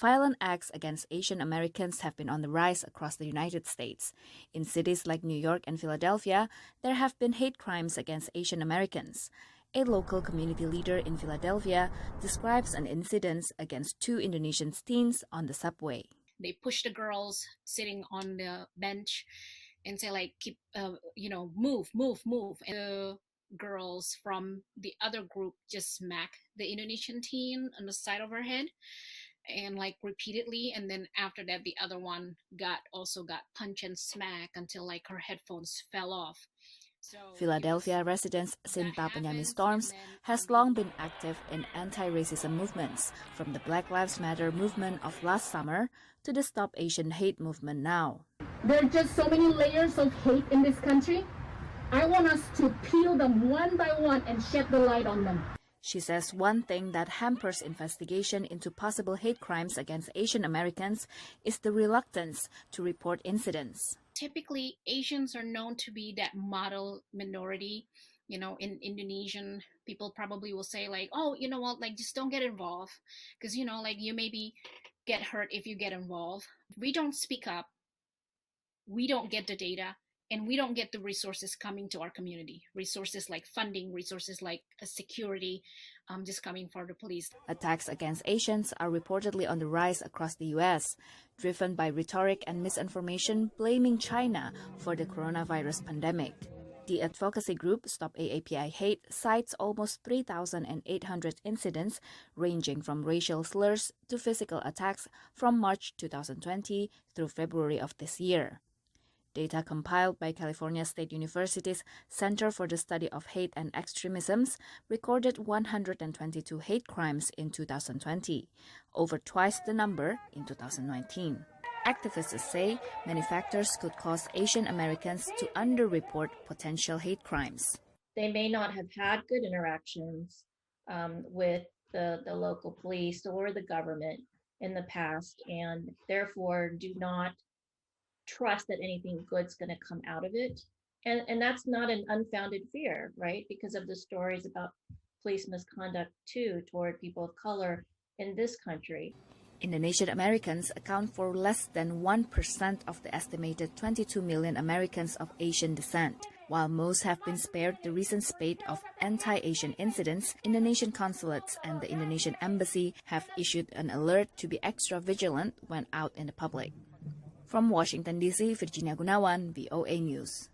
Violent acts against Asian Americans have been on the rise across the United States. In cities like New York and Philadelphia, there have been hate crimes against Asian Americans. A local community leader in Philadelphia describes an incident against two Indonesian teens on the subway. They push the girls sitting on the bench and say like, keep, move. And the girls from the other group just smack the Indonesian teen on the side of her head. And like repeatedly, and then after that the other one also got punch and smack until like her headphones fell off. So Philadelphia resident Sinta Penyami Storms has long been active in anti-racism movements, from the Black Lives Matter movement of last summer to the Stop Asian Hate movement now. There are just so many layers of hate in this country. I want us to peel them one by one and shed the light on them. She says one thing that hampers investigation into possible hate crimes against Asian Americans is the reluctance to report incidents. Typically, Asians are known to be that model minority. You know, in Indonesian, people probably will say like, oh, you know what, like just don't get involved because, you know, like you maybe get hurt if you get involved. We don't speak up. We don't get the data. And we don't get the resources coming to our community, resources like funding, resources like security, just coming for the police. Attacks against Asians are reportedly on the rise across the U.S., driven by rhetoric and misinformation blaming China for the coronavirus pandemic. The advocacy group Stop AAPI Hate cites almost 3,800 incidents ranging from racial slurs to physical attacks from March 2020 through February of this year. Data compiled by California State University's Center for the Study of Hate and Extremisms recorded 122 hate crimes in 2020, over twice the number in 2019. Activists say many factors could cause Asian Americans to underreport potential hate crimes. They may not have had good interactions with the local police or the government in the past, and therefore do not trust that anything good's going to come out of it. And that's not an unfounded fear, right? Because of the stories about police misconduct too toward people of color in this country. Indonesian Americans account for less than 1% of the estimated 22 million Americans of Asian descent. While most have been spared the recent spate of anti-Asian incidents, Indonesian consulates and the Indonesian embassy have issued an alert to be extra vigilant when out in the public. From Washington, D.C., Virginia Gunawan, VOA News.